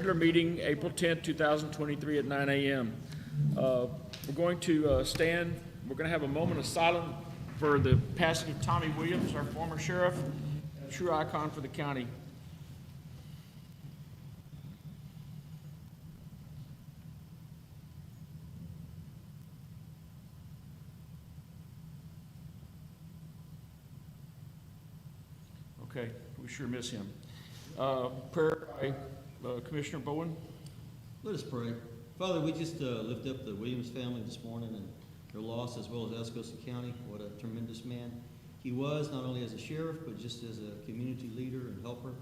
regular meeting, April 10th, 2023 at 9 a.m. We're going to stand. We're going to have a moment of silence for the passing of Tommy Williams, our former sheriff, a true icon for the county. Okay, we sure miss him. Prayer by Commissioner Bowen. Let us pray. Father, we just lift up the Williams family this morning and their loss, as well as Atascosa County. What a tremendous man he was, not only as a sheriff, but just as a community leader and helper.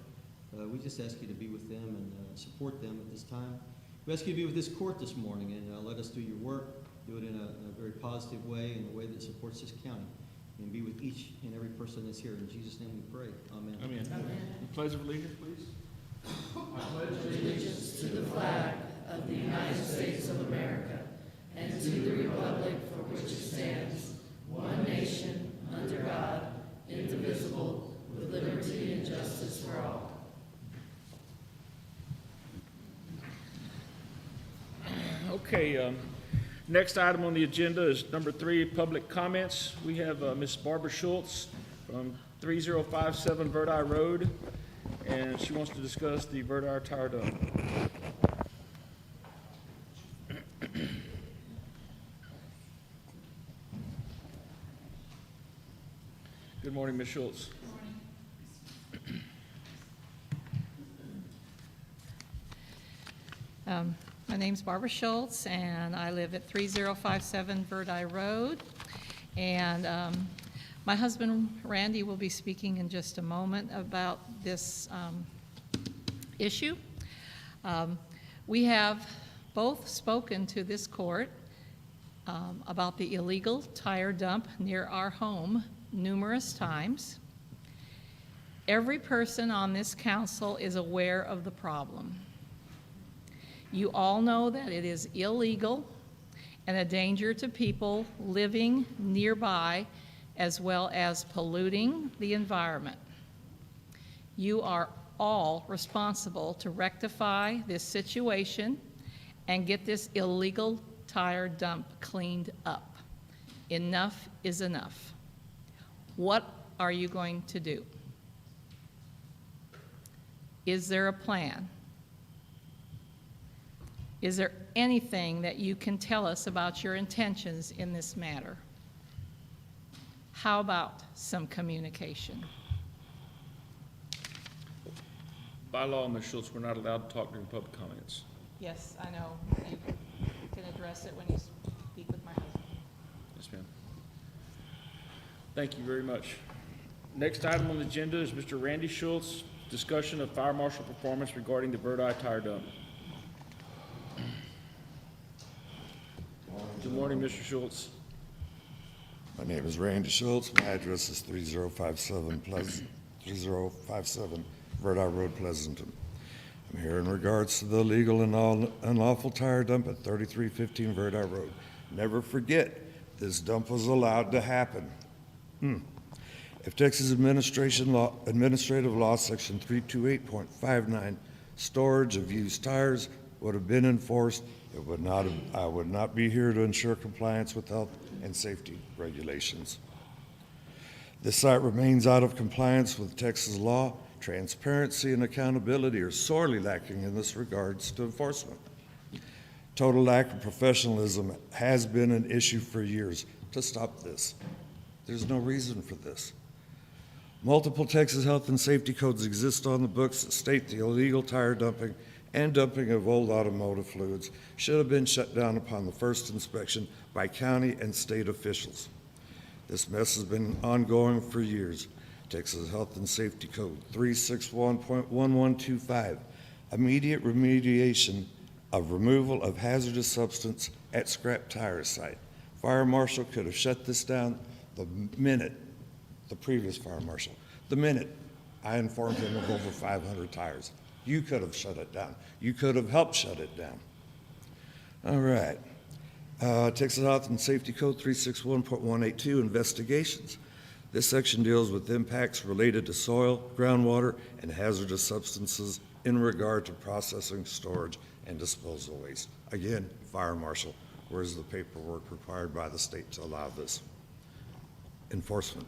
We just ask you to be with them and support them at this time. We ask you to be with this court this morning and let us do your work, do it in a very positive way, in a way that supports this county. And be with each and every person that's here. In Jesus' name we pray. Amen. Amen. Amen. The pledge of allegiance, please. I pledge allegiance to the flag of the United States of America and to the republic for which it stands, one nation, under God, indivisible, with liberty and justice for all. Okay. Next item on the agenda is number 3, public comments. We have Ms. Barbara Schultz from 3057 Verdi Road, and she wants to discuss the Verdi tire dump. Good morning, Ms. Schultz. My name's Barbara Schultz, and I live at 3057 Verdi Road. And my husband, Randy, will be speaking in just a moment about this issue. We have both spoken to this court about the illegal tire dump near our home numerous times. Every person on this council is aware of the problem. You all know that it is illegal and a danger to people living nearby, as well as polluting the environment. You are all responsible to rectify this situation and get this illegal tire dump cleaned up. Enough is enough. What are you going to do? Is there a plan? Is there anything that you can tell us about your intentions in this matter? How about some communication? By law, Ms. Schultz, we're not allowed to talk during public comments. Yes, I know. You can address it when you speak with my husband. Yes, ma'am. Thank you very much. Next item on the agenda is Mr. Randy Schultz, discussion of fire marshal performance regarding the Verdi tire dump. Good morning, Mr. Schultz. My name is Randy Schultz. My address is 3057 Verdi Road, Pleasanton. I'm here in regards to the illegal and unlawful tire dump at 3315 Verdi Road. Never forget, this dump was allowed to happen. If Texas Administrative Law Section 328.59, storage of used tires, would have been enforced, I would not be here to ensure compliance with health and safety regulations. This site remains out of compliance with Texas law. Transparency and accountability are sorely lacking in this regards to enforcement. Total lack of professionalism has been an issue for years. To stop this, there's no reason for this. Multiple Texas health and safety codes exist on the books that state the illegal tire dumping and dumping of old automotive fluids should have been shut down upon the first inspection by county and state officials. This mess has been ongoing for years. Texas Health and Safety Code 361.1125, immediate remediation of removal of hazardous substance at scrap tire site. Fire marshal could have shut this down the minute, the previous fire marshal, the minute I informed him of over 500 tires. You could have shut it down. You could have helped shut it down. All right. Texas Health and Safety Code 361.182, investigations. This section deals with impacts related to soil, groundwater, and hazardous substances in regard to processing, storage, and disposal of waste. Again, Fire Marshal, where's the paperwork required by the state to allow this? Enforcement.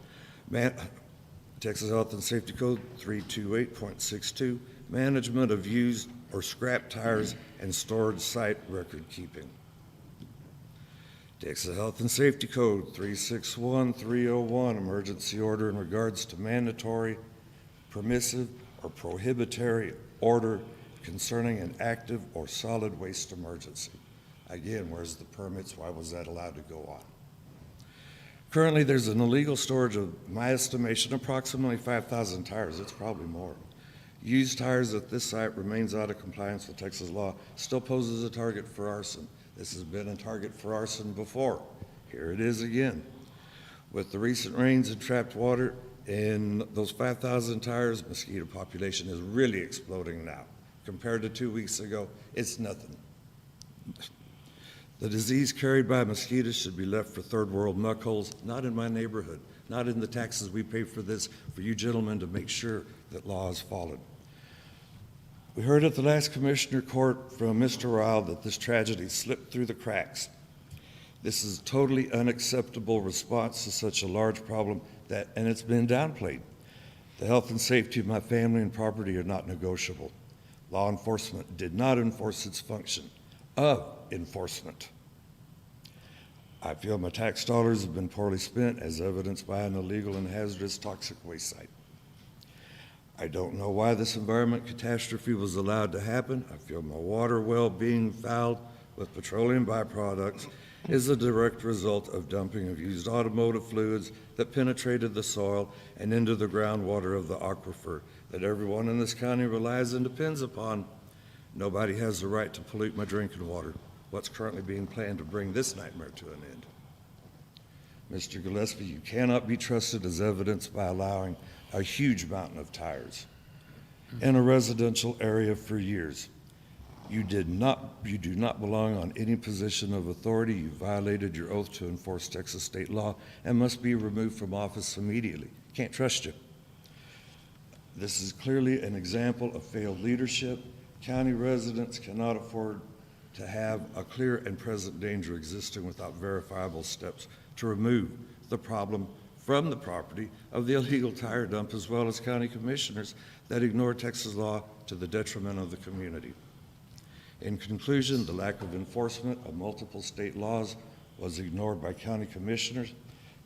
Texas Health and Safety Code 328.62, management of used or scrap tires and storage site record keeping. Texas Health and Safety Code 361.301, emergency order in regards to mandatory, permissive, or prohibitory order concerning an active or solid waste emergency. Again, where's the permits? Why was that allowed to go on? Currently, there's an illegal storage of, my estimation, approximately 5,000 tires. It's probably more. Used tires at this site remains out of compliance with Texas law, still poses a target for arson. This has been a target for arson before. Here it is again. With the recent rains and trapped water in those 5,000 tires, mosquito population is really exploding now. Compared to 2 weeks ago, it's nothing. The disease carried by mosquitoes should be left for third world muckholes, not in my neighborhood, not in the taxes we pay for this, for you gentlemen to make sure that law is followed. We heard at the last Commissioner Court from Mr. Ryle that this tragedy slipped through the cracks. This is a totally unacceptable response to such a large problem and it's been downplayed. The health and safety of my family and property are not negotiable. Law enforcement did not enforce its function of enforcement. I feel my tax dollars have been poorly spent, as evidenced by an illegal and hazardous toxic waste site. I don't know why this environment catastrophe was allowed to happen. I feel my water well being fouled with petroleum byproducts is a direct result of dumping of used automotive fluids that penetrated the soil and into the groundwater of the aquifer that everyone in this county relies and depends upon. Nobody has the right to pollute my drinking water. What's currently being planned to bring this nightmare to an end? Mr. Gillespie, you cannot be trusted as evidenced by allowing a huge mountain of tires in a residential area for years. You do not belong on any position of authority. You violated your oath to enforce Texas state law and must be removed from office immediately. Can't trust you. This is clearly an example of failed leadership. County residents cannot afford to have a clear and present danger existing without verifiable steps to remove the problem from the property of the illegal tire dump, as well as county commissioners that ignore Texas law to the detriment of the community. In conclusion, the lack of enforcement of multiple state laws was ignored by county commissioners,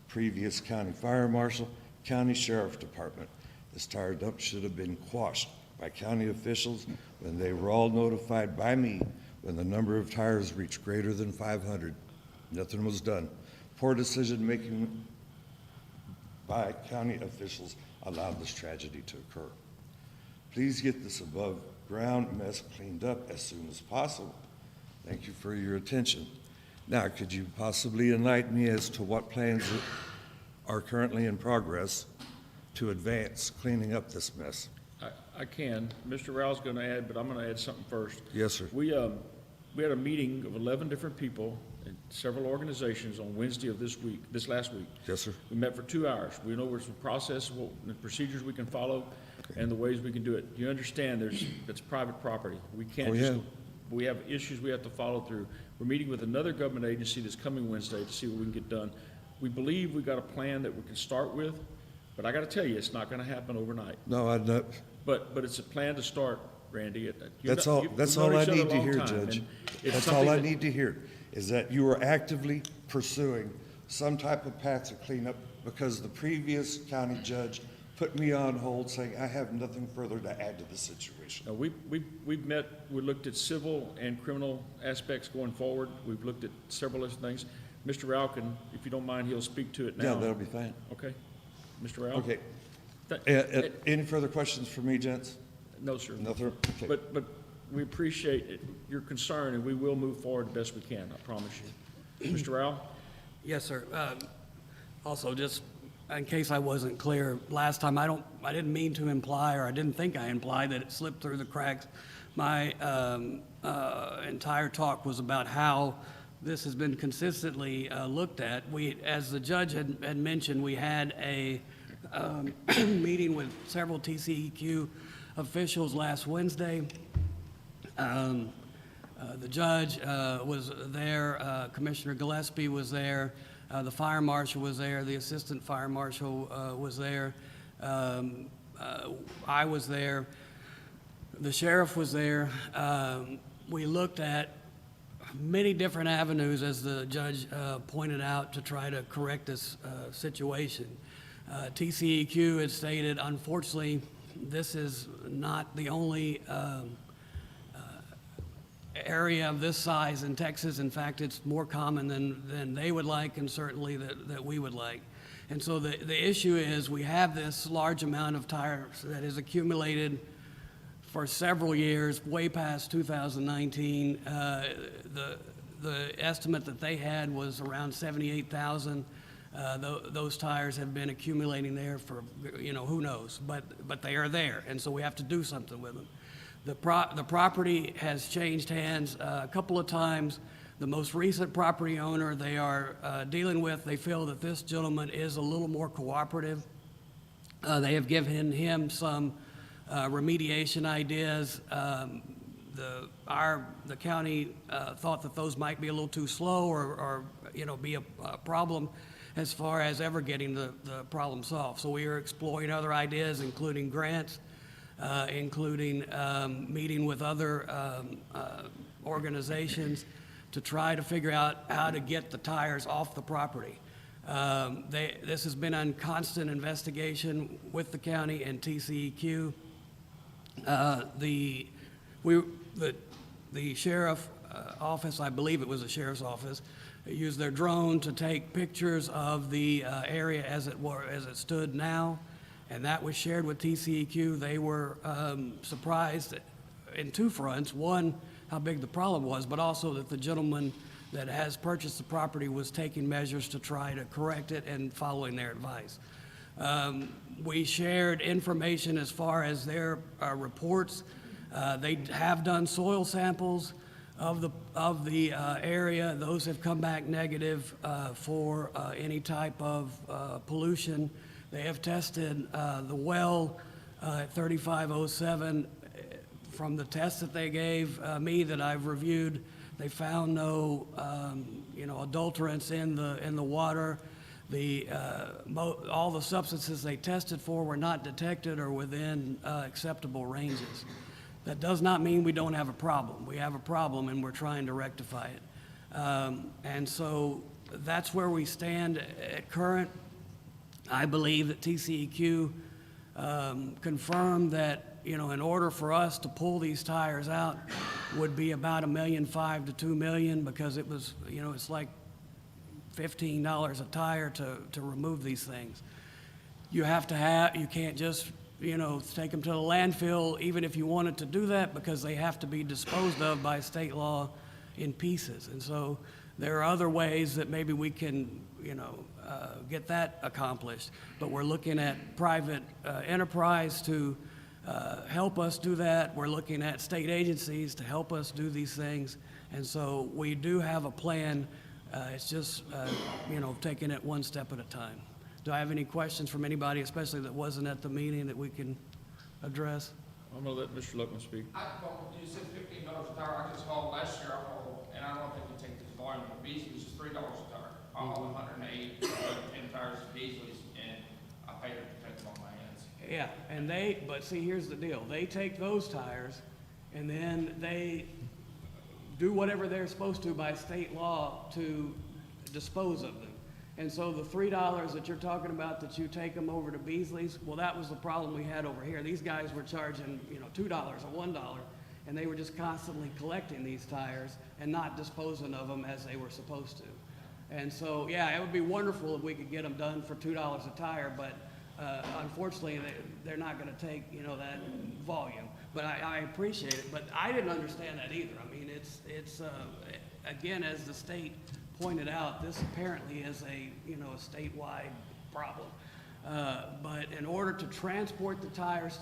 previous county fire marshal, county sheriff department. This tire dump should have been quashed by county officials when they were all notified by me when the number of tires reached greater than 500. Nothing was done. Poor decision-making by county officials allowed this tragedy to occur. Please get this above ground mess cleaned up as soon as possible. Thank you for your attention. Now, could you possibly enlighten me as to what plans are currently in progress to advance cleaning up this mess? I can. Mr. Rao's going to add, but I'm going to add something first. Yes, sir. We had a meeting of 11 different people and several organizations on Wednesday of this last week. Yes, sir. We met for 2 hours. We know there's some process, the procedures we can follow, and the ways we can do it. You understand it's private property. We can't we have issues we have to follow through. We're meeting with another government agency this coming Wednesday to see what we can get done. We believe we got a plan that we can start with, but I got to tell you, it's not going to happen overnight. No, I know. But it's a plan to start, Randy. That's all I need to hear, Judge. That's all I need to hear, is that you are actively pursuing some type of path to clean up, because the previous county judge put me on hold saying I have nothing further to add to the situation. Now, we've met, we looked at civil and criminal aspects going forward. We've looked at several other things. Mr. Rao can, if you don't mind, he'll speak to it now. Yeah, that'll be fine. Okay. Mr. Rao? Okay. Any further questions for me, gents? No, sir. Nothing? Okay. But we appreciate your concern, and we will move forward the best we can, I promise you. Mr. Rao? Yes, sir. Also, just in case I wasn't clear, last time, I didn't mean to imply, or I didn't think I implied that it slipped through the cracks. My entire talk was about how this has been consistently looked at. As the judge had mentioned, we had a meeting with several TCEQ officials last Wednesday. The judge was there, Commissioner Gillespie was there, the fire marshal was there, the assistant fire marshal was there, I was there, the sheriff was there. We looked at many different avenues, as the judge pointed out, to try to correct this situation. TCEQ had stated, unfortunately, this is not the only area of this size in Texas. In fact, it's more common than they would like, and certainly that we would like. And so the issue is we have this large amount of tires that is accumulated for several years, way past 2019. The estimate that they had was around 78,000. Those tires have been accumulating there for, who knows, but they are there, and so we have to do something with them. The property has changed hands a couple of times. The most recent property owner they are dealing with, they feel that this gentleman is a little more cooperative. They have given him some remediation ideas. The county thought that those might be a little too slow or be a problem as far as ever getting the problem solved. So we are exploring other ideas, including grants, including meeting with other organizations to try to figure out how to get the tires off the property. This has been on constant investigation with the county and TCEQ. The sheriff office, I believe it was the sheriff's office, used their drone to take pictures of the area as it stood now, and that was shared with TCEQ. They were surprised in two fronts. One, how big the problem was, but also that the gentleman that has purchased the property was taking measures to try to correct it and following their advice. We shared information as far as their reports. They have done soil samples of the area. Those have come back negative for any type of pollution. They have tested the well at 3507. From the tests that they gave me that I've reviewed, they found no adulterants in the water. All the substances they tested for were not detected or within acceptable ranges. That does not mean we don't have a problem. We have a problem, and we're trying to rectify it. And so that's where we stand at current. I believe that TCEQ confirmed that, in order for us to pull these tires out would be about $1.5 million to $2 million, because it was, it's like $15 a tire to remove these things. You can't just, take them to the landfill, even if you wanted to do that, because they have to be disposed of by state law in pieces. And so there are other ways that maybe we can, get that accomplished. But we're looking at private enterprise to help us do that. We're looking at state agencies to help us do these things. And so we do have a plan. It's just, taking it one step at a time. Do I have any questions from anybody, especially that wasn't at the meeting, that we can address? I'm gonna let Mr. Luckman speak. You said $15 a tire. I just hauled last year, and I don't think you take this volume of Beasley's, it's $3 a tire. I hauled 108 10 tires of Beasley's, and I paid them to take them on my hands. Yeah, but see, here's the deal. They take those tires, and then they do whatever they're supposed to by state law to dispose of them. And so the $3 that you're talking about, that you take them over to Beasley's, well, that was the problem we had over here. These guys were charging, $2 or $1, and they were just constantly collecting these tires and not disposing of them as they were supposed to. And so, yeah, it would be wonderful if we could get them done for $2 a tire, but unfortunately, they're not going to take, that volume. But I appreciate it, but I didn't understand that either. I mean, it's again, as the state pointed out, this apparently is a statewide problem. But in order to transport the tires,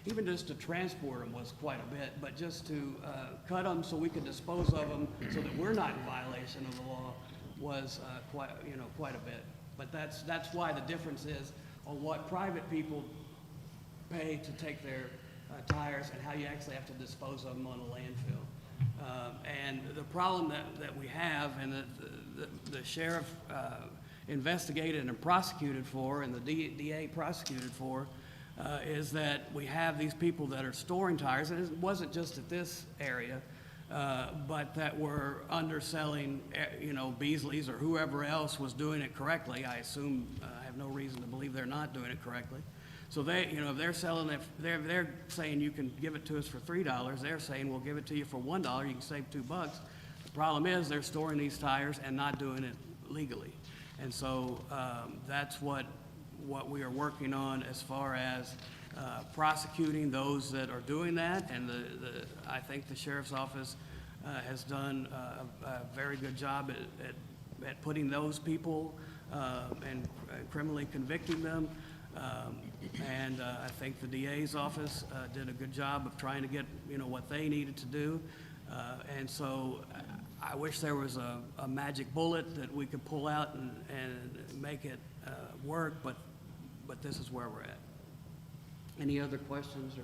even just to transport them was quite a bit, but just to cut them so we could dispose of them so that we're not in violation of the law was quite a bit. But that's why the difference is on what private people pay to take their tires and how you actually have to dispose of them on a landfill. And the problem that we have, and the sheriff investigated and prosecuted for, and the DA prosecuted for, is that we have these people that are storing tires, and it wasn't just at this area, but that were underselling, Beasley's or whoever else was doing it correctly. I assume, I have no reason to believe they're not doing it correctly. So they, if they're selling it, they're saying you can give it to us for $3. They're saying we'll give it to you for $1. You can save $2. The problem is they're storing these tires and not doing it legally. And so that's what we are working on as far as prosecuting those that are doing that. And I think the sheriff's office has done a very good job at putting those people and criminally convicting them. And I think the DA's office did a good job of trying to get, what they needed to do. And so I wish there was a magic bullet that we could pull out and make it work, but this is where we're at. Any other questions or?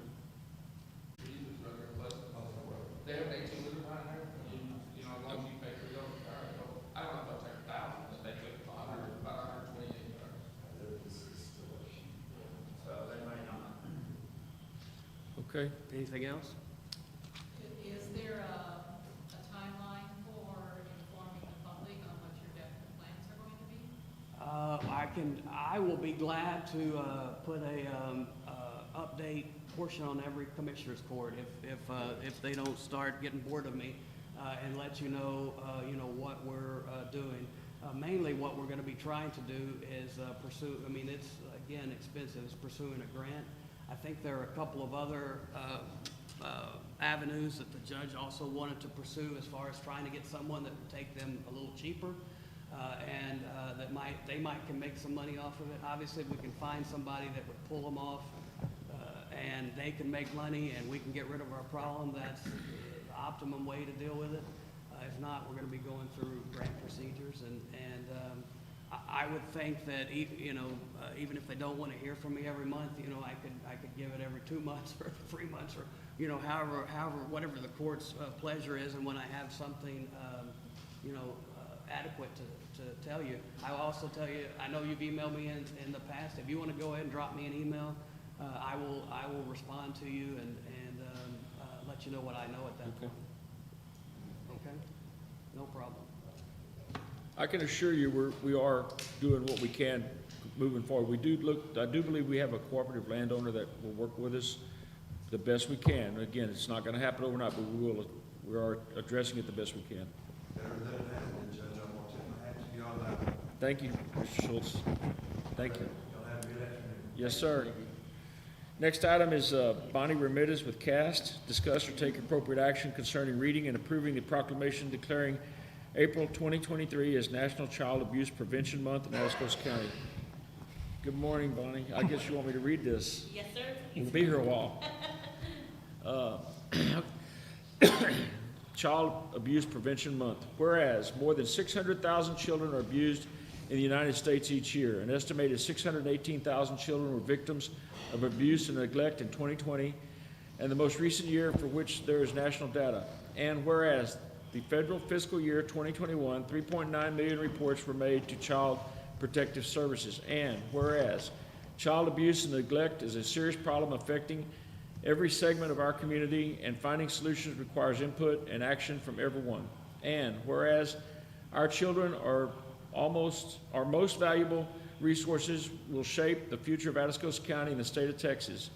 They have an 18-wheeler down there, as long as you pay $3 a car, I don't know if they'll take 1,000, but they took about 128 cars. So they may not. Okay. Anything else? Is there a timeline for informing the public on what your definite plans are going to be? I will be glad to put a update portion on every commissioner's court if they don't start getting bored of me, and let you know what we're doing. Mainly what we're going to be trying to do is pursue, it's again expensive, it's pursuing a grant. I think there are a couple of other avenues that the judge also wanted to pursue as far as trying to get someone that would take them a little cheaper, and they might can make some money off of it. Obviously, if we can find somebody that would pull them off, and they can make money and we can get rid of our problem, that's the optimum way to deal with it. If not, we're going to be going through grant procedures, and I would think that even if they don't want to hear from me every month, I could give it every 2 months or 3 months, or however whatever the court's pleasure is. And when I have something adequate to tell you, I'll also tell you. I know you've emailed me in the past. If you want to go ahead and drop me an email, I will respond to you and let you know what I know at that point. Okay, no problem. I can assure you we are doing what we can moving forward. I do believe we have a cooperative landowner that will work with us the best we can. Again, it's not going to happen overnight, but we are addressing it the best we can. Better than it has been, Judge. I want to tip my hat to you on that. Thank you, Mr. Schultz. Thank you. Y'all have a good afternoon. Yes, sir. Next item is Bonnie Ramirez with CAST. Discuss or take appropriate action concerning reading and approving the proclamation declaring April 2023 as National Child Abuse Prevention Month in Atascosa County. Good morning, Bonnie. I guess you want me to read this. Yes, sir. We'll be here a while. Child Abuse Prevention Month. Whereas more than 600,000 children are abused in the United States each year. An estimated 618,000 children were victims of abuse and neglect in 2020, and the most recent year for which there is national data. And whereas the federal fiscal year 2021, 3.9 million reports were made to Child Protective Services. And whereas child abuse and neglect is a serious problem affecting every segment of our community, and finding solutions requires input and action from everyone. And whereas our children are our most valuable resources will shape the future of Atascosa County and the state of Texas.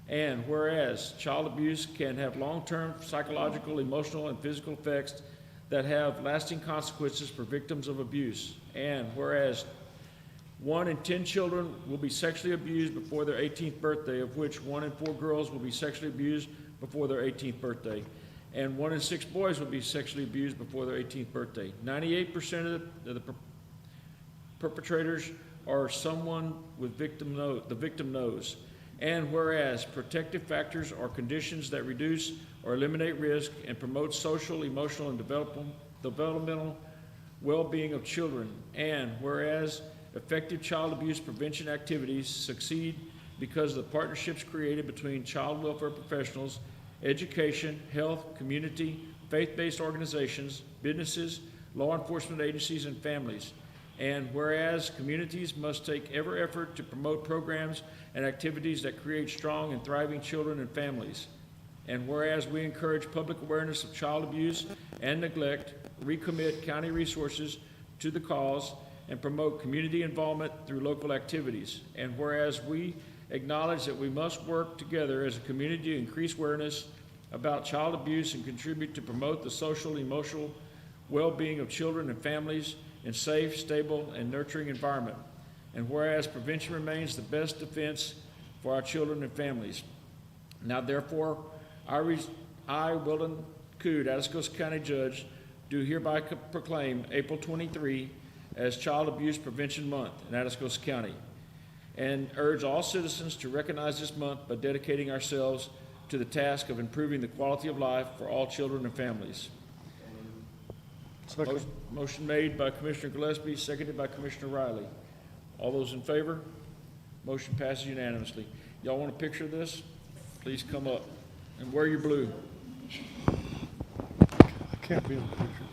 And whereas child abuse can have long-term psychological, emotional, and physical effects that have lasting consequences for victims of abuse. And whereas 1 in 10 children will be sexually abused before their 18th birthday, of which 1 in 4 girls will be sexually abused before their 18th birthday. And 1 in 6 boys will be sexually abused before their 18th birthday. 98% of the perpetrators are someone with the victim knows. And whereas protective factors are conditions that reduce or eliminate risk and promote social, emotional, and developmental well-being of children. And whereas effective child abuse prevention activities succeed because of the partnerships created between child welfare professionals, education, health, community, faith-based organizations, businesses, law enforcement agencies, and families. And whereas communities must take every effort to promote programs and activities that create strong and thriving children and families. And whereas we encourage public awareness of child abuse and neglect, recommit county resources to the cause, and promote community involvement through local activities. And whereas we acknowledge that we must work together as a community to increase awareness about child abuse and contribute to promote the social, emotional well-being of children and families in safe, stable, and nurturing environment. And whereas prevention remains the best defense for our children and families. Now therefore, I, Weldon Coode, Atascosa County Judge, do hereby proclaim April 23 as Child Abuse Prevention Month in Atascosa County, and urge all citizens to recognize this month by dedicating ourselves to the task of improving the quality of life for all children and families. Motion made by Commissioner Gillespie, seconded by Commissioner Riley. All those in favor? Motion passes unanimously. Y'all want a picture of this? Please come up and wear your blue. I can't be in the picture.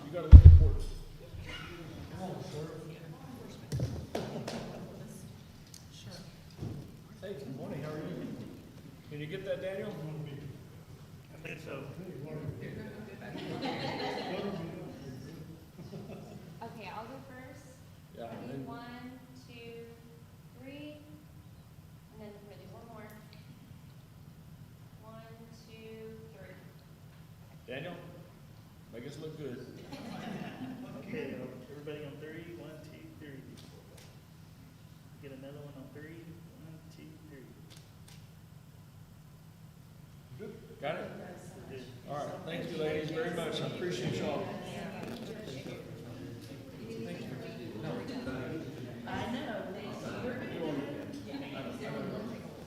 You got to make a report. Hey, good morning, how are you? Can you get that, Daniel? I think so. Okay, I'll go first. Yeah, Ready? and then- 1, 2, 3, and then we're gonna do one more. 1, 2, 3. Daniel, make us look good. Okay, everybody on 3. 1, 2, 3. Get another one on 3. 1, 2, 3. Got it? Good. All right, thank you, ladies, very much. I appreciate y'all.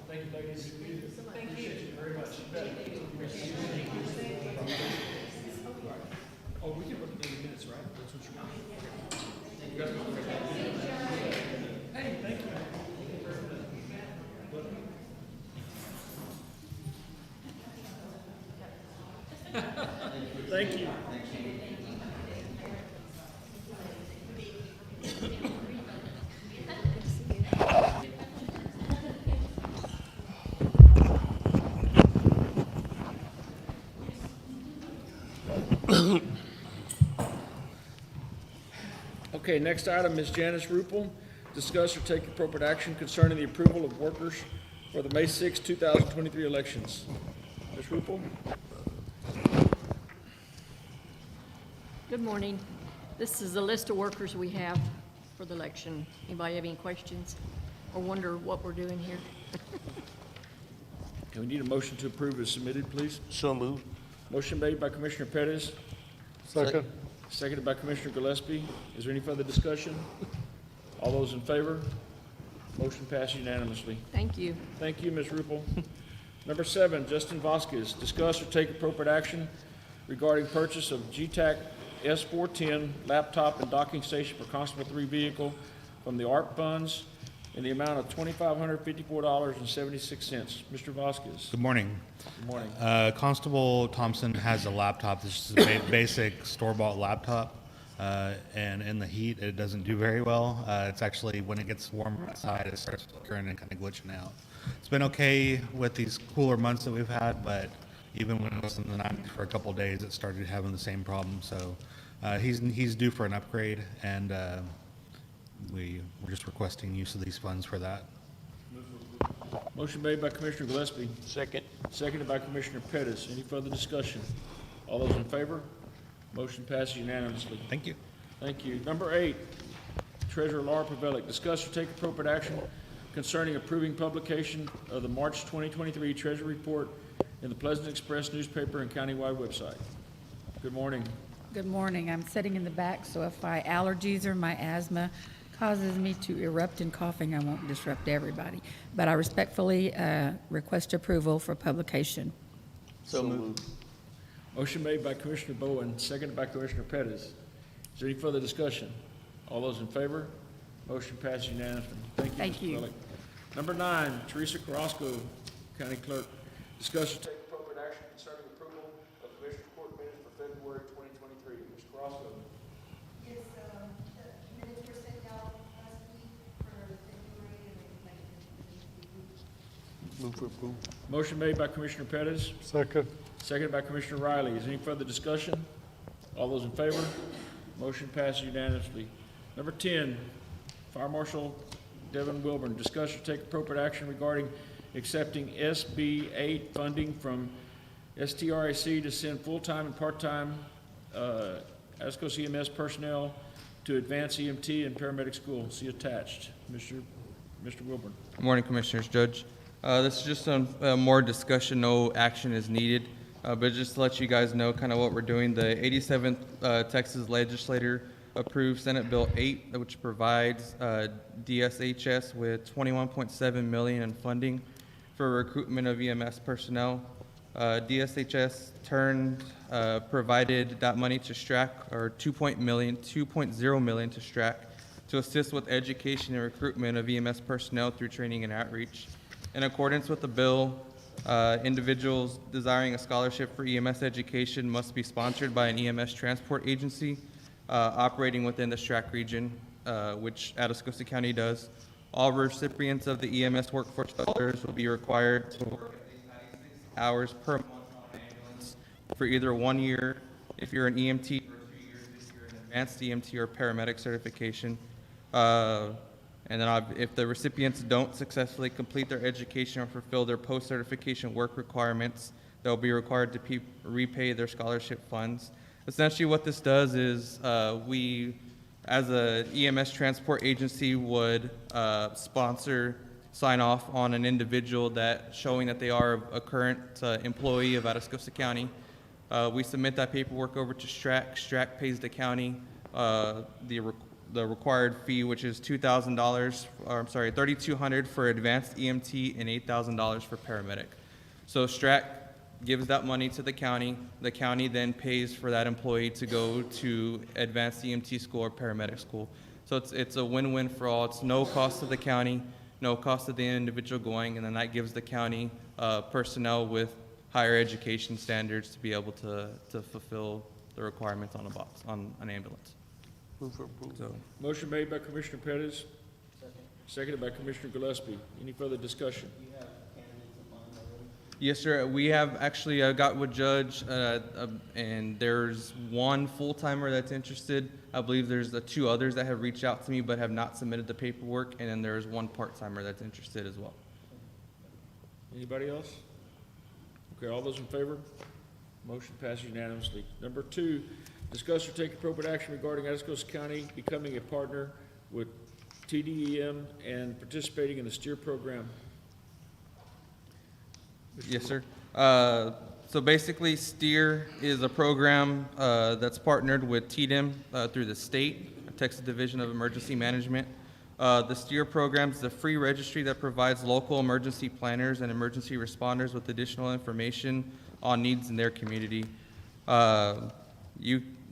Thank you, ladies. Thank you. Very much. You bet. Oh, we can look at the minutes, right? That's what you're. Hey, thank you. Thank you. Okay, next item is Janice Rupel. Discuss or take appropriate action concerning the approval of workers for the May 6, 2023 elections. Ms. Rupel? Good morning. This is the list of workers we have for the election. Anybody have any questions or wonder what we're doing here? Can we need a motion to approve as submitted, please? So moved. Motion made by Commissioner Pettis, Second. seconded by Commissioner Gillespie. Is there any further discussion? All those in favor? Motion passed unanimously. Thank you. Thank you, Ms. Rupel. Number 7, Justin Vasquez. Discuss or take appropriate action regarding purchase of GTAC S410 laptop and docking station for Constable 3 vehicle from the ARP funds in the amount of $2,554.76. Mr. Vasquez. Good morning. Good morning. Constable Thompson has a laptop. This is a basic store-bought laptop, and in the heat, it doesn't do very well. It's actually, when it gets warmer outside, it starts flickering and kind of glitching out. It's been okay with these cooler months that we've had, but even when it was in the 90s for a couple of days, it started having the same problem. So he's due for an upgrade, and we're just requesting use of these funds for that. Motion made by Commissioner Gillespie, Second. seconded by Commissioner Pettis. Any further discussion? All those in favor? Motion passes unanimously. Thank you. Thank you. Number 8, Treasurer Laura Pavelic. Discuss or take appropriate action concerning approving publication of the March 2023 Treasury Report in the Pleasant Express newspaper and countywide website. Good morning. Good morning. I'm sitting in the back, so if my allergies or my asthma causes me to erupt in coughing, I won't disrupt everybody. But I respectfully request approval for publication. So moved. Motion made by Commissioner Bowen, seconded by Commissioner Pettis. Is there any further discussion? All those in favor? Motion passes unanimously. Thank you. Thank Mr. you. Relic. Number 9, Teresa Carrasco, County Clerk. Discuss or take appropriate action concerning approval of Commissioner Court minutes for February 2023. Ms. Carrasco. Yes, the minutes were sent out last week for February, and I would like to Move for approval. Motion made by Commissioner Pettis, Second. seconded by Commissioner Riley. Is there any further discussion? All those in favor? Motion passes unanimously. Number 10, Fire Marshal Devin Wilburn. Discuss or take appropriate action regarding accepting SB 8 funding from STRAC to send full-time and part-time Atascosa EMS personnel to advance EMT and paramedic school. See attached. Mr. Wilburn. Good morning, Commissioners. Judge. This is just more discussion. No action is needed. But just to let you guys know kind of what we're doing, the 87th Texas legislature approved Senate Bill 8, which provides DSHS with $21.7 million in funding for recruitment of EMS personnel. DSHS provided that money to STRAC, or $2.0 million to STRAC, to assist with education and recruitment of EMS personnel through training and outreach. In accordance with the bill, individuals desiring a scholarship for EMS education must be sponsored by an EMS transport agency operating within the STRAC region, which Atascosa County does. All recipients of the EMS workforce dollars will be required to work at least 96 hours per month on an ambulance for either 1 year if you're an EMT, or 2 years if you're an advanced EMT or paramedic certification. And then if the recipients don't successfully complete their education or fulfill their post-certification work requirements, they'll be required to repay their scholarship funds. Essentially what this does is we, as a EMS transport agency, would sign off on an individual that showing that they are a current employee of Atascosa County. We submit that paperwork over to STRAC. STRAC pays the county the required fee, which is $2,000, or I'm sorry, $3,200 for advanced EMT and $8,000 for paramedic. So STRAC gives that money to the county. The county then pays for that employee to go to advanced EMT school or paramedic school. So it's a win-win for all. It's no cost to the county, no cost to the individual going, and then that gives the county personnel with higher education standards to be able to fulfill the requirements on on an ambulance. Move for approval. So, Motion made by Commissioner Pettis, seconded by Commissioner Gillespie. Any further discussion? You have candidates in mind already? yes, sir. We have actually got with Judge, and there's one full-timer that's interested. I believe there's 2 others that have reached out to me but have not submitted the paperwork, and then there's 1 part-timer that's interested as well. Anybody else? Okay, all those in favor? Motion passes unanimously. Number 2, discuss or take appropriate action regarding Atascosa County becoming a partner with TDEM and participating in the STEER program. Yes, sir. So basically, STEER is a program that's partnered with TDEM through the state, Texas Division of Emergency Management. The STEER program is a free registry that provides local emergency planners and emergency responders with additional information on needs in their community.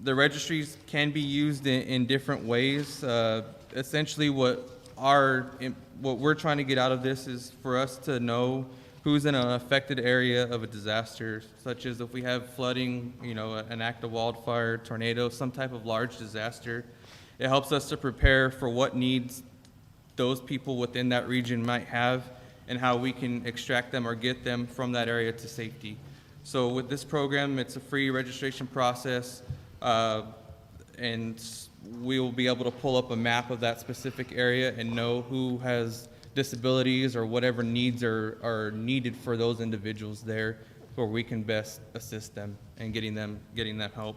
The registries can be used in different ways. Essentially, what we're trying to get out of this is for us to know who's in an affected area of a disaster, such as if we have flooding, an active wildfire, tornado, some type of large disaster. It helps us to prepare for what needs those people within that region might have and how we can extract them or get them from that area to safety. So with this program, it's a free registration process, and we will be able to pull up a map of that specific area and know who has disabilities or whatever needs are needed for those individuals there, where we can best assist them and getting them help.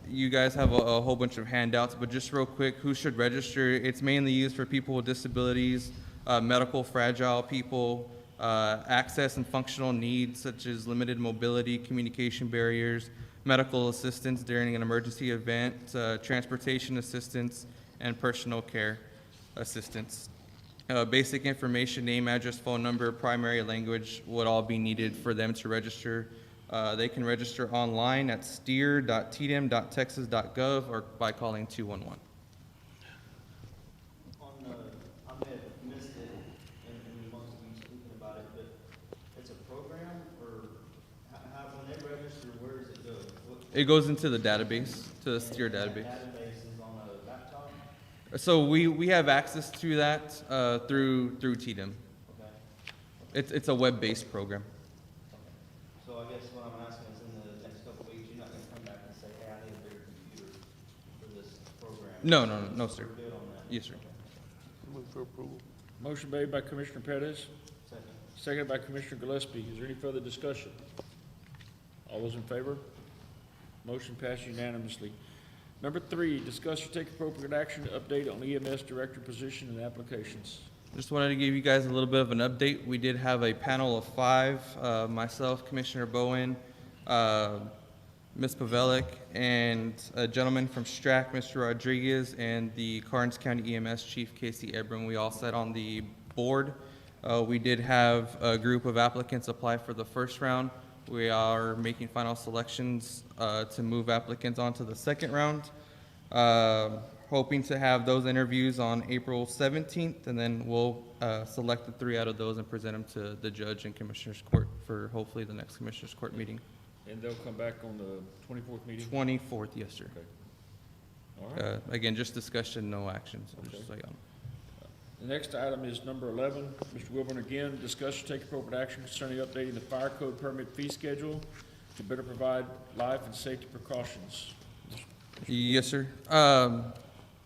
You guys have a whole bunch of handouts, but just real quick, who should register? It's mainly used for people with disabilities, medical fragile people, access and functional needs such as limited mobility, communication barriers, medical assistance during an emergency event, transportation assistance, and personal care assistance. Basic information, name, address, phone number, primary language would all be needed for them to register. They can register online at steer.tdm.texas.gov or by calling 211. I may have missed it in amongst you speaking about it, but it's a program, or how, when they register, where does it go? It goes into the database, to the Steer And that database. database is on a laptop? So we have access to that through TDM. Okay. It's a web-based program. So I guess what I'm asking is in the next couple of weeks, you're not gonna come back and say, hey, I need a bigger computer for this program? No, sir. We're good on that? Yes, sir. Move for approval. Motion made by Commissioner Pettis, Second. seconded by Commissioner Gillespie. Is there any further discussion? All those in favor? Motion passed unanimously. Number 3, discuss or take appropriate action to update on EMS director position and applications. Just wanted to give you guys a little bit of an update. We did have a panel of 5, myself, Commissioner Bowen, Ms. Pavelik, and a gentleman from STRAC, Mr. Rodriguez, and the Karnes County EMS Chief, Casey Ebron. We all sat on the board. We did have a group of applicants apply for the first round. We are making final selections to move applicants on to the second round. Hoping to have those interviews on April 17th, and then we'll select the 3 out of those and present them to the judge and Commissioner's Court for hopefully the next Commissioner's Court meeting. And they'll come back on the 24th meeting? 24th, yes, sir. Okay. All right. Again, just discussion, no action. So just so you know. The next item is number 11. Mr. Wilburn again, discuss or take appropriate action concerning updating the fire code permit fee schedule to better provide life and safety precautions. Yes, sir.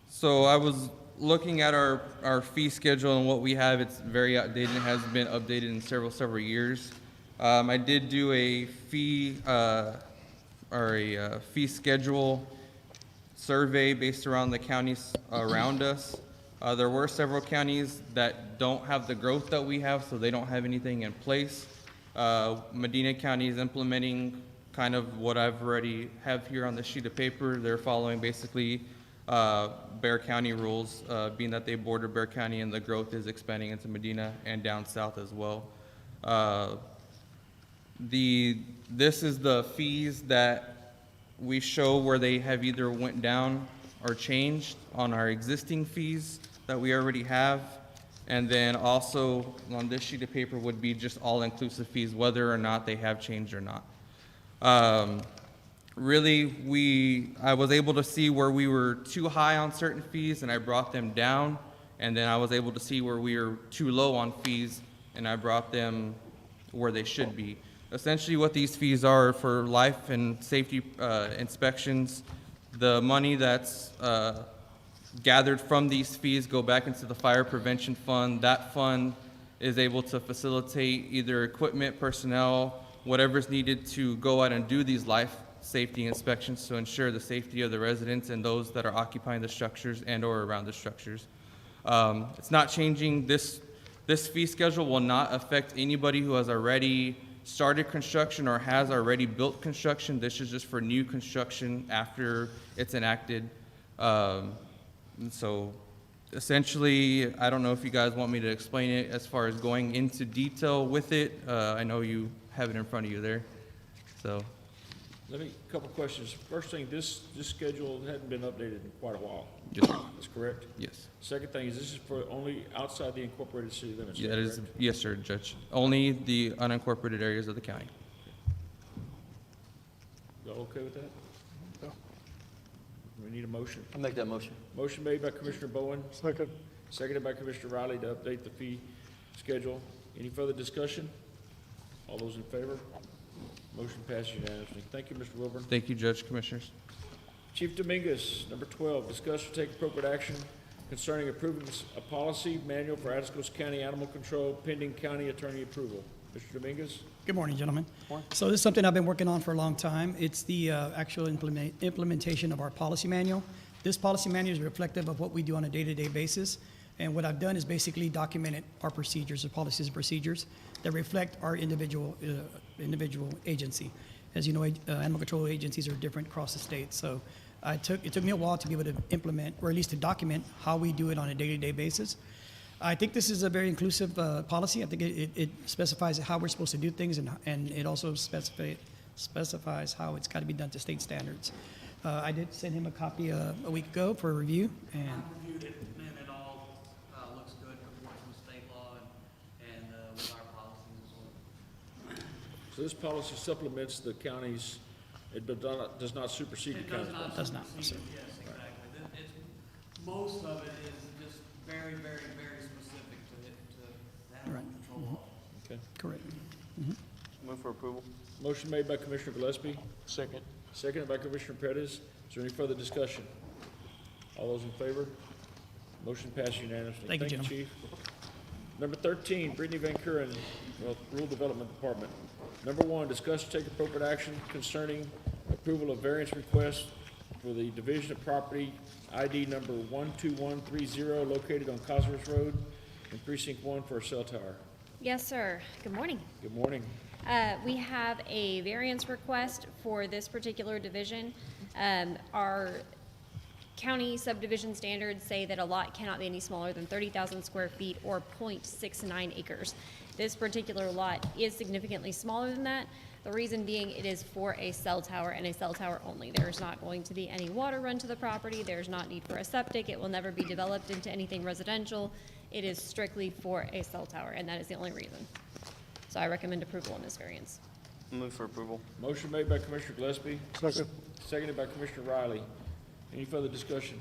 So I was looking at our fee schedule and what we have. It's very outdated and has been updated in several years. I did do a fee fee schedule survey based around the counties around us. There were several counties that don't have the growth that we have, so they don't have anything in place. Medina County is implementing kind of what I've already have here on this sheet of paper. They're following basically Bexar County rules, being that they border Bexar County and the growth is expanding into Medina and down south as well. This is the fees that we show where they have either went down or changed on our existing fees that we already have. And then also on this sheet of paper would be just all-inclusive fees, whether or not they have changed or not. Really, I was able to see where we were too high on certain fees and I brought them down. And then I was able to see where we were too low on fees and I brought them where they should be. Essentially what these fees are for life and safety inspections, the money that's gathered from these fees go back into the fire prevention fund. That fund is able to facilitate either equipment, personnel, whatever's needed to go out and do these life safety inspections to ensure the safety of the residents and those that are occupying the structures and or around the structures. It's not changing. This fee schedule will not affect anybody who has already started construction or has already built construction. This is just for new construction after it's enacted. And so essentially, I don't know if you guys want me to explain it as far as going into detail with it. I know you have it in front of you there, so. Couple questions. First thing, this schedule hadn't been updated in quite a while. Yes, sir. That's correct? Yes. Second thing is this is for only outside the incorporated city limits, Yeah, that is, correct? yes, sir, Judge. Only the unincorporated areas of the county. Y'all okay with that? Yeah. We need a motion. I'll make that motion. Motion made by Commissioner Bowen, Second. seconded by Commissioner Riley to update the fee schedule. Any further discussion? All those in favor? Motion passed unanimously. Thank you, Mr. Wilburn. Thank you, Judge, Commissioners. Chief Dominguez, number 12, discuss or take appropriate action concerning approving a policy manual for Atascosa County Animal Control pending county attorney approval. Mr. Dominguez? Good morning, gentlemen. So this is something I've been working on for a long time. It's the actual implementation of our policy manual. This policy manual is reflective of what we do on a day-to-day basis. And what I've done is basically documented our procedures, our policies and procedures that reflect our individual agency. As you know, animal control agencies are different across the state. So it took me a while to be able to implement, or at least to document, how we do it on a day-to-day basis. I think this is a very inclusive policy. I think it specifies how we're supposed to do things, and it also specifies how it's got to be done to state standards. I did send him a copy a week ago for review, and I reviewed it, and it all looks good, comports with state law and with our policies as well. So this policy supplements the county's, it does not supersede the It county's. does not, supersede, sir. yes, exactly. Most of it is just very, very, very specific to animal Right. control law. Okay. correct. Move for approval. Motion made by Commissioner Gillespie, Second. seconded by Commissioner Pettis. Is there any further discussion? All those in favor? Motion passed unanimously. Thank you, gentlemen. Chief. Number 13, Brittany Van Kuren, Rural Development Department. Number 1, discuss and take appropriate action concerning approval of variance request for the division of property ID number 12130 located on Cosmos Road in Precinct 1 for a cell tower. Yes, sir. Good morning. Good morning. We have a variance request for this particular division. Our county subdivision standards say that a lot cannot be any smaller than 30,000 square feet or 0.69 acres. This particular lot is significantly smaller than that. The reason being it is for a cell tower and a cell tower only. There's not going to be any water run to the property. There's not need for a septic. It will never be developed into anything residential. It is strictly for a cell tower, and that is the only reason. So I recommend approval on this variance. Move for approval. Motion made by Commissioner Gillespie. Second. Seconded by Commissioner Riley. Any further discussion?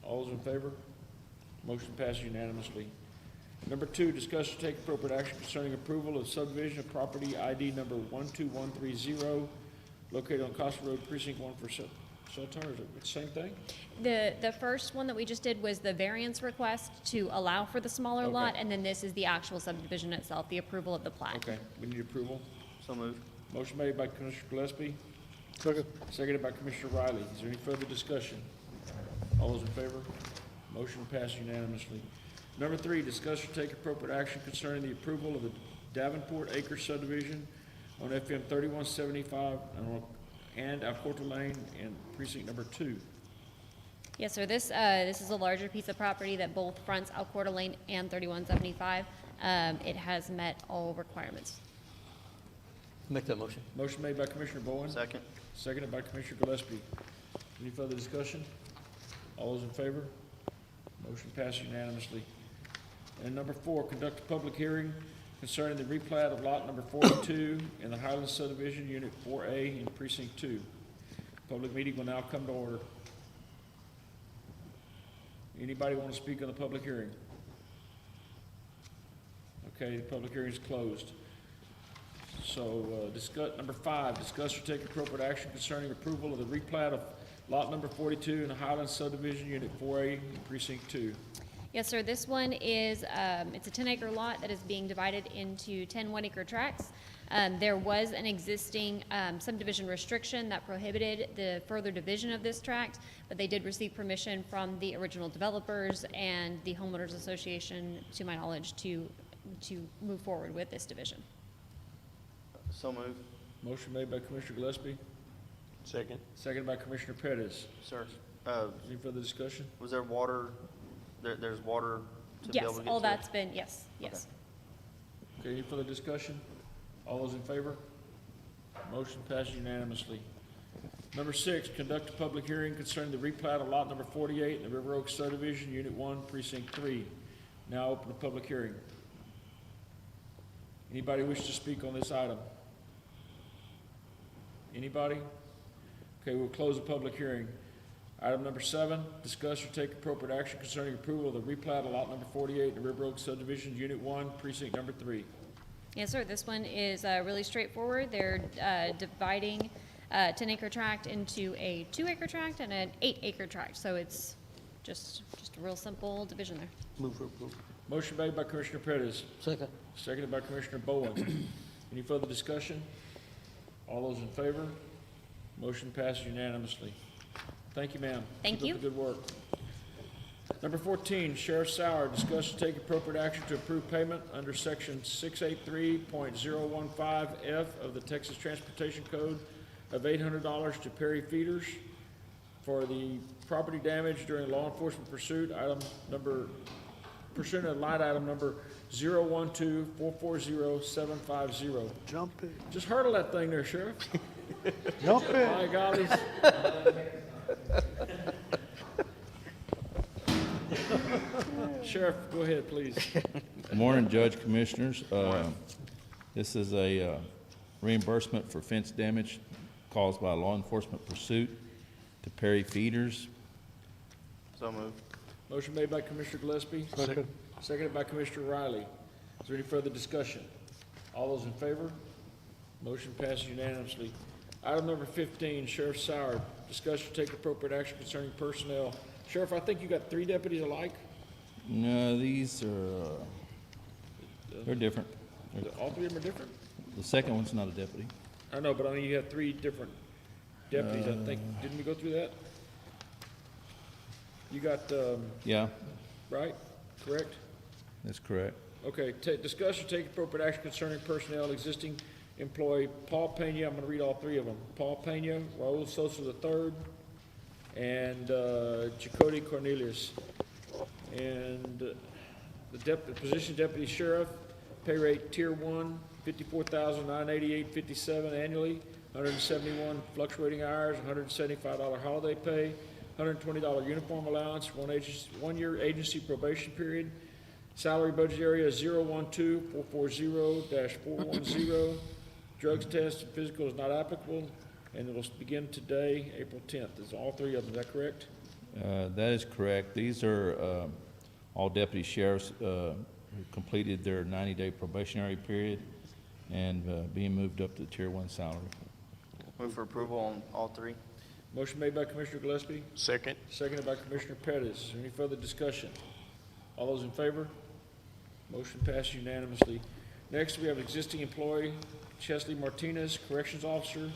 All those in favor? Motion passed unanimously. Number 2, discuss and take appropriate action concerning approval of subdivision of property ID number 12130 located on Costa Road, Precinct 1 for cell tower. Is it the same thing? The first one that we just did was the variance request to allow for the smaller lot, Okay. and then this is the actual subdivision itself, the approval of the plat. Okay, we need approval. So moved. Motion made by Commissioner Gillespie. Second. Seconded by Commissioner Riley. Is there any further discussion? All those in favor? Motion passed unanimously. Number 3, discuss or take appropriate action concerning the approval of the Davenport Acre subdivision on FM 3175 and Alcorta Lane in precinct number 2. Yes, sir. This is a larger piece of property that both fronts Alcorta Lane and 3175. It has met all requirements. Make that motion. Motion made by Commissioner Bowen. Second. Seconded by Commissioner Gillespie. Any further discussion? All those in favor? Motion passed unanimously. And number 4, conduct a public hearing concerning the replat of lot number 42 in the Highlands subdivision, Unit 4A in Precinct 2. Public meeting will now come to order. Anybody want to speak on the public hearing? Okay, the public hearing is closed. So, number 5, discuss or take appropriate action concerning approval of the replat of lot number 42 in the Highlands subdivision, Unit 4A in Precinct 2. Yes, sir. This one is, it's a 10-acre lot that is being divided into 10 one-acre tracts. There was an existing subdivision restriction that prohibited the further division of this tract, but they did receive permission from the original developers and the homeowners association, to my knowledge, to move forward with this division. So moved. Motion made by Commissioner Gillespie, Second. seconded by Commissioner Pettis. Sir, Any further discussion? was there water, there's water to be able Yes, to get all to it? that's been, yes, yes. Okay, any further discussion? All those in favor? Motion passed unanimously. Number 6, conduct a public hearing concerning the replat of lot number 48 in the River Oaks subdivision, Unit 1, Precinct 3. Now open the public hearing. Anybody wish to speak on this item? Anybody? Okay, we'll close the public hearing. Item number 7, discuss or take appropriate action concerning approval of the replat of lot number 48 in the River Oaks subdivision, Unit 1, Precinct number 3. Yes, sir. This one is really straightforward. They're dividing a 10-acre tract into a 2-acre tract and an 8-acre tract. So it's just a real simple division there. Move for approval. Motion made by Commissioner Pettis, Second. seconded by Commissioner Bowen. Any further discussion? All those in favor? Motion passed unanimously. Thank you, ma'am. Thank Keep you. up the good work. Number 14, Sheriff's Salary. Discuss and take appropriate action to approve payment under Section 683.015F of the Texas Transportation Code of $800 to Perry Feeders for the property damage during law enforcement pursuit, pursuant to line item number 012440750. Jump it. Just hurdle that thing there, Sheriff. Jump it. My golly. Sheriff, go ahead, please. Good morning, Judge, Commissioners. This is a reimbursement for fence damage caused by law enforcement pursuit to Perry Feeders. So moved. Motion made by Commissioner Gillespie. Second. Seconded by Commissioner Riley. Is there any further discussion? All those in favor? Motion passes unanimously. Item number 15, Sheriff's Salary. Discussion, take appropriate action concerning personnel. Sheriff, I think you got 3 deputies alike? No, these are, they're different. All 3 of them are different? The second one's not a deputy. I know, but I mean, you have 3 different deputies, I think. Didn't we go through that? You got, Yeah, right? Correct? that's correct. Okay, discuss or take appropriate action concerning personnel, existing employee Paul Pena, I'm gonna read all 3 of them. Paul Pena, Raul Sosa III, and Chakotay Cornelius. And the position deputy sheriff, pay rate tier 1, $54,988.57 annually, 171 fluctuating hours, $175 holiday pay, $120 uniform allowance, 1 year agency probation period. Salary budget area 012440-410. Drugs test and physical is not applicable, and it will begin today, April 10th. Is all 3 of them, is that correct? That is correct. These are all deputy sheriffs who completed their 90-day probationary period and being moved up to tier 1 salary. Move for approval on all 3. Motion made by Commissioner Gillespie, Second. seconded by Commissioner Pettis. Is there any further discussion? All those in favor? Motion passed unanimously. Next, we have existing employee Chesley Martinez, Corrections Officer.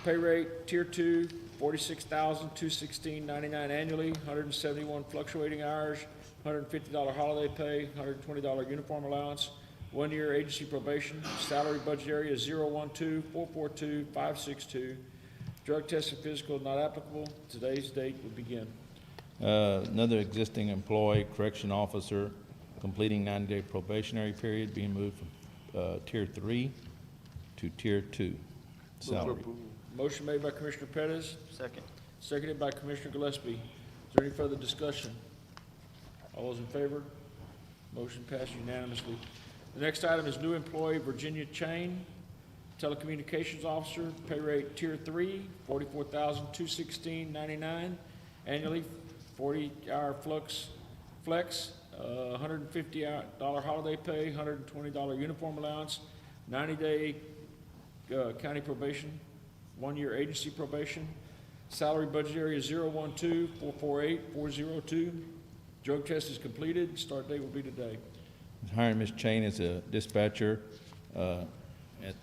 Pay rate, Tier 2, $46,216.99 annually, 171 fluctuating hours, $150 holiday pay, $120 uniform allowance, 1 year agency probation. Salary budget area 012442-562. Drug test and physical not applicable. Today's date will begin. Another existing employee, correction officer, completing 90-day probationary period, being moved from tier 3 to tier 2 salary. Motion made by Commissioner Pettis, Second. seconded by Commissioner Gillespie. Is there any further discussion? All those in favor? Motion passed unanimously. The next item is new employee Virginia Chain, telecommunications officer, pay rate tier 3, $44,216.99 annually, 40-hour flex, $150 holiday pay, $120 uniform allowance, 90-day county probation, 1 year agency probation. Salary budget area 012448-402. Drug test is completed. Start date will be today. Hiring Ms. Chain as a dispatcher at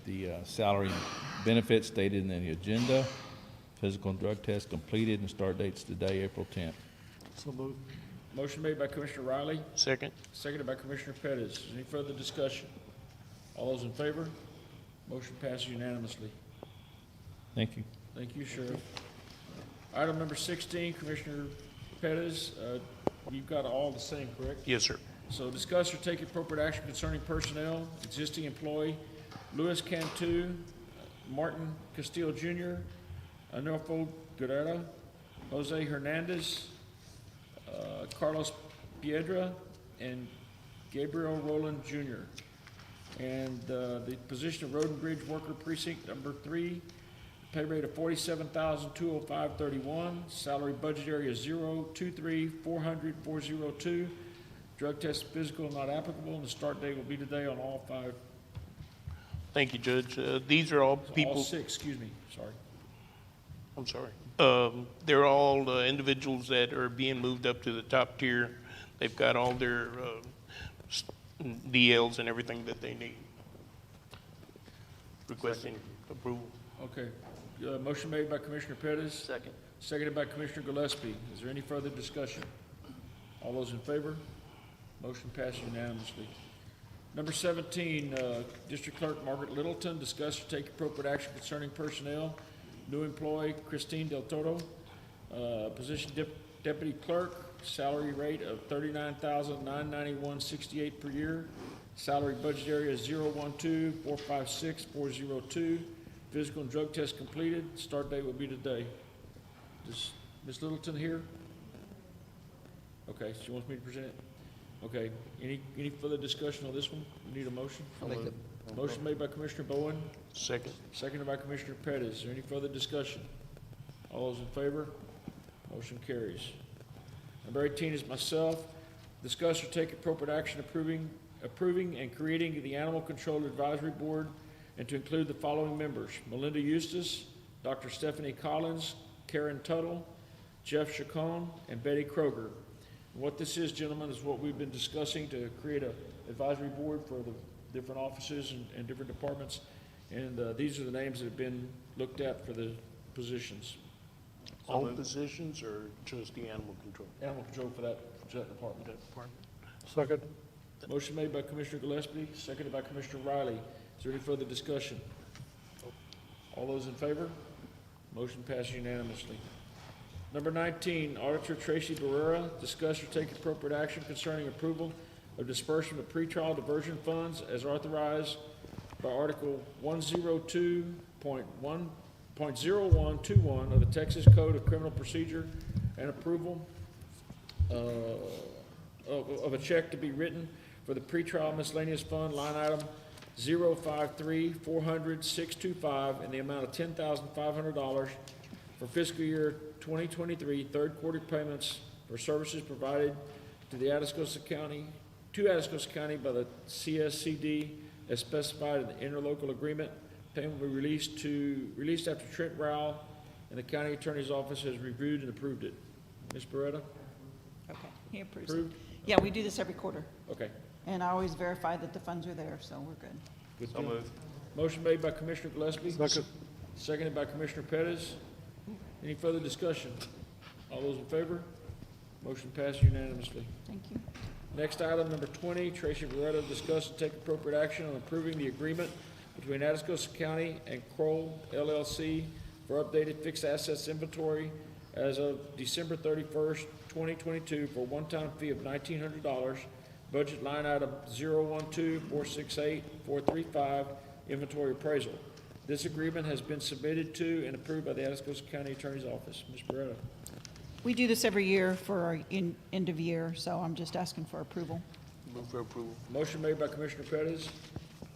the salary benefits stated in the agenda. Physical and drug test completed and start dates today, April 10th. So moved. Motion made by Commissioner Riley, Second. seconded by Commissioner Pettis. Any further discussion? All those in favor? Motion passes unanimously. Thank you. Thank you, Sheriff. Item number 16, Commissioner Pettis, you've got all the same, correct? Yes, sir. So discuss or take appropriate action concerning personnel, existing employee, Luis Cantu, Martin Castillo Jr., Anolfo Guerrera, Jose Hernandez, Carlos Piedra, and Gabriel Rowland Jr. And the position of Road and Bridge Worker Precinct number 3, pay rate of $47,205.31, salary budget area 023400-402, drug test physical not applicable, and the start date will be today on all 5. Thank you, Judge. These are all people. All 6, excuse me, sorry. I'm sorry. They're all individuals that are being moved up to the top tier. They've got all their DLs and everything that they need. Requesting approval. Okay. Motion made by Commissioner Pettis, Second. seconded by Commissioner Gillespie. Is there any further discussion? All those in favor? Motion passed unanimously. Number 17, District Clerk Margaret Littleton, discuss or take appropriate action concerning personnel. New employee Christine Del Toro, position deputy clerk, salary rate of $39,991.68 per year. Salary budget area is 012-456-402. Physical and drug test completed. Start date will be today. Is Ms. Littleton here? Okay, she wants me to present it? Okay, any further discussion on this one? We need a motion? Motion made by Commissioner Bowen, Second. seconded by Commissioner Pettis. Is there any further discussion? All those in favor? Motion carries. Number 18 is myself. Discuss or take appropriate action approving and creating the Animal Control Advisory Board and to include the following members: Melinda Eustace, Dr. Stephanie Collins, Karen Tuttle, Jeff Chacon, and Betty Kroger. What this is, gentlemen, is what we've been discussing to create an advisory board for the different offices and different departments. And these are the names that have been looked at for the positions. All positions or just the animal control? Animal control for that department. Second. Motion made by Commissioner Gillespie, seconded by Commissioner Riley. Is there any further discussion? All those in favor? Motion passed unanimously. Number 19, Auditor Tracy Barrera, discuss or take appropriate action concerning approval of disbursement of pretrial diversion funds as authorized by Article 102.0121 of the Texas Code of Criminal Procedure and approval of a check to be written for the pretrial miscellaneous fund line item 053-400-625 in the amount of $10,500 for fiscal year 2023 third quarter payments for services provided to the Atascosa County by the CSCD as specified in the interlocal agreement. Payment will be released after Trent Rowell and the County Attorney's Office has reviewed and approved it. Ms. Beretta? Okay, he approves it. Approved? Yeah, we do this every quarter, Okay. and I always verify that the funds are there, so we're good. Good So deal. moved. Motion made by Commissioner Gillespie. Second. Seconded by Commissioner Pettis. Any further discussion? All those in favor? Motion passed unanimously. Thank you. Next item, number 20, Tracy Beretta, discuss and take appropriate action on approving the agreement between Atascosa County and Kroll LLC for updated fixed assets inventory as of December 31st, 2022 for a one-time fee of $1,900. Budget line item 012-468-435, inventory appraisal. This agreement has been submitted to and approved by the Atascosa County Attorney's Office. Ms. Beretta. We do this every year for our end of year, so I'm just asking for approval. Move for approval. Motion made by Commissioner Pettis,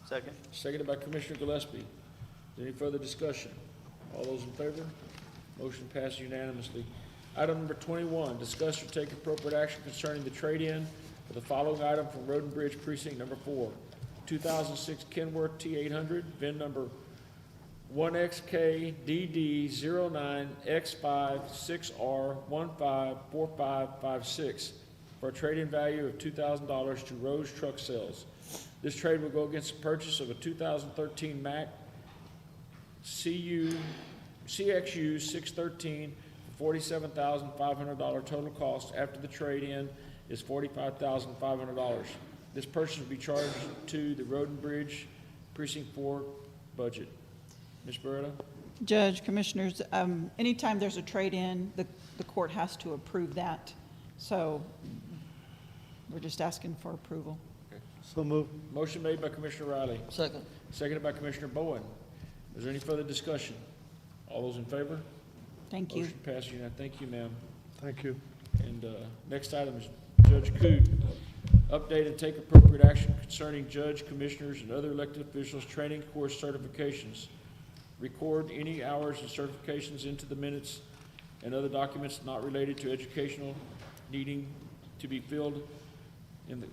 Second. seconded by Commissioner Gillespie. Is there any further discussion? All those in favor? Motion passed unanimously. Item number 21, discuss or take appropriate action concerning the trade-in for the following item from Road and Bridge Precinct Number 4, 2006 Kenworth T800, VIN number 1XKDD09X56R154556 for a trade-in value of $2,000 to Rose Truck Sales. This trade will go against the purchase of a 2013 Mack CXU 613 for $47,500 total cost. After the trade-in is $45,500. This purchase will be charged to the Road and Bridge Precinct 4 budget. Ms. Beretta? Judge, Commissioners, anytime there's a trade-in, the court has to approve that. So we're just asking for approval. So moved. Motion made by Commissioner Riley. Second. Seconded by Commissioner Bowen. Is there any further discussion? All those in favor? Thank you. Motion passed unanimously. Thank you, ma'am. Thank you. And next item is Judge Coote. Update and take appropriate action concerning judge, commissioners, and other elected officials' training course certifications. Record any hours and certifications into the minutes and other documents not related to educational needing to be filed in the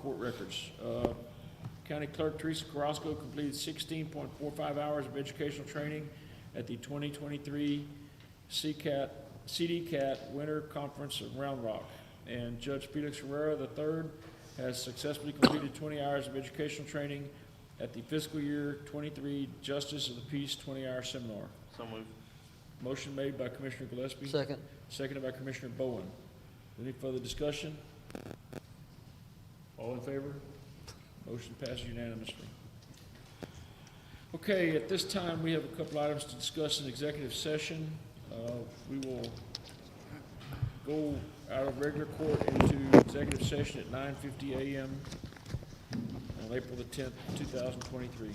court records. County Clerk Teresa Carrasco completed 16.45 hours of educational training at the 2023 CDCAT Winter Conference of Round Rock. And Judge Felix Herrera III has successfully completed 20 hours of educational training at the fiscal year 23 Justice of the Peace 20-hour seminar. So moved. Motion made by Commissioner Gillespie. Second. Seconded by Commissioner Bowen. Any further discussion? All in favor? Motion passes unanimously. Okay, at this time, we have a couple items to discuss in executive session. We will go out of regular court into executive session at 9:50 a.m. on April the 10th, 2023.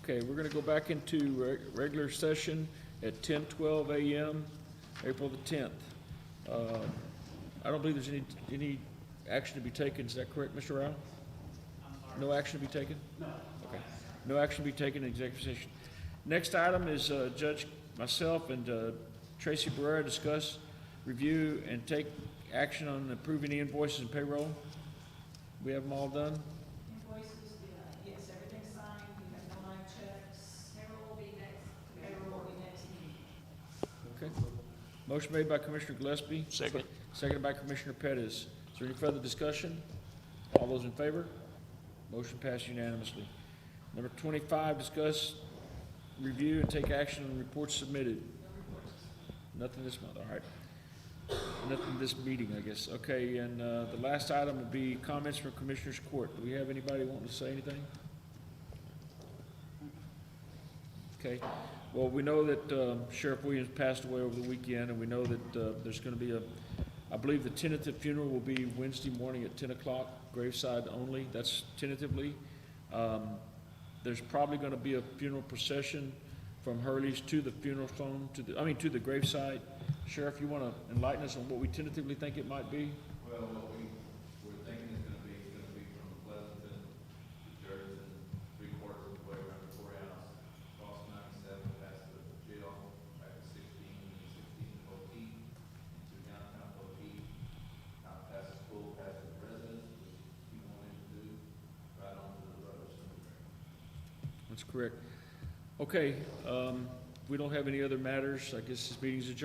Okay, we're gonna go back into regular session at 10:12 a.m., April the 10th. I don't believe there's any action to be taken, is that correct, Mr. Rao? No action to be taken? No. Okay, no action to be taken in executive session. Next item is Judge, myself, and Tracy Barrera discuss, review, and take action on approving the invoices and payroll. We have them all done? Invoices, yes, everything's signed, we have no line checks. Payroll will be next. Payroll will be next meeting. Okay. Motion made by Commissioner Gillespie. Second. Seconded by Commissioner Pettis. Is there any further discussion? All those in favor? Motion passed unanimously. Number 25, discuss, review, and take action on reports submitted. Nothing this month, all right. Nothing this meeting, I guess. Okay, and the last item would be comments from Commissioners Court. Do we have anybody wanting to say anything? Okay, well, we know that Sheriff Williams passed away over the weekend, and we know that there's gonna be I believe the tentative funeral will be Wednesday morning at 10 o'clock, graveside only, that's tentatively. There's probably gonna be a funeral procession from Hurley's to the funeral home, to the graveside. Sheriff, you wanna enlighten us on what we tentatively think it might be? Well, what we're thinking is gonna be from Pleasanton to Jefferson, 3/4 of the way around the courthouse, across 97, past the jail, back to 16 Poteet, into downtown Poteet, out past the school, past the residence, which he wanted to do, right onto the brother cemetery. That's correct. Okay, we don't have any other matters. I guess this meeting's adjourned.